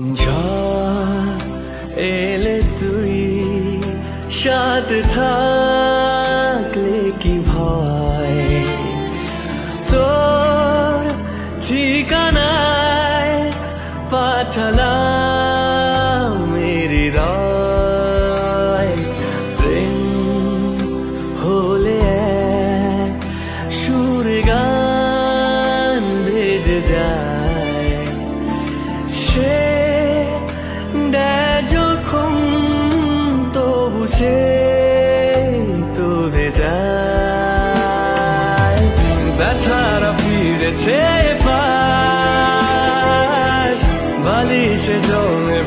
ঝড় এলে তুই সাথে থাকলে কি ভয়, তোর ঠিকানায় পাঠালাম হৃদয়। প্রেম হলে এক সুরে গান বেজে যায়, সে দেয় যখন তবু সে তবে যায়। ব্যথারা ফিরেছে পাশ বালিশে জমে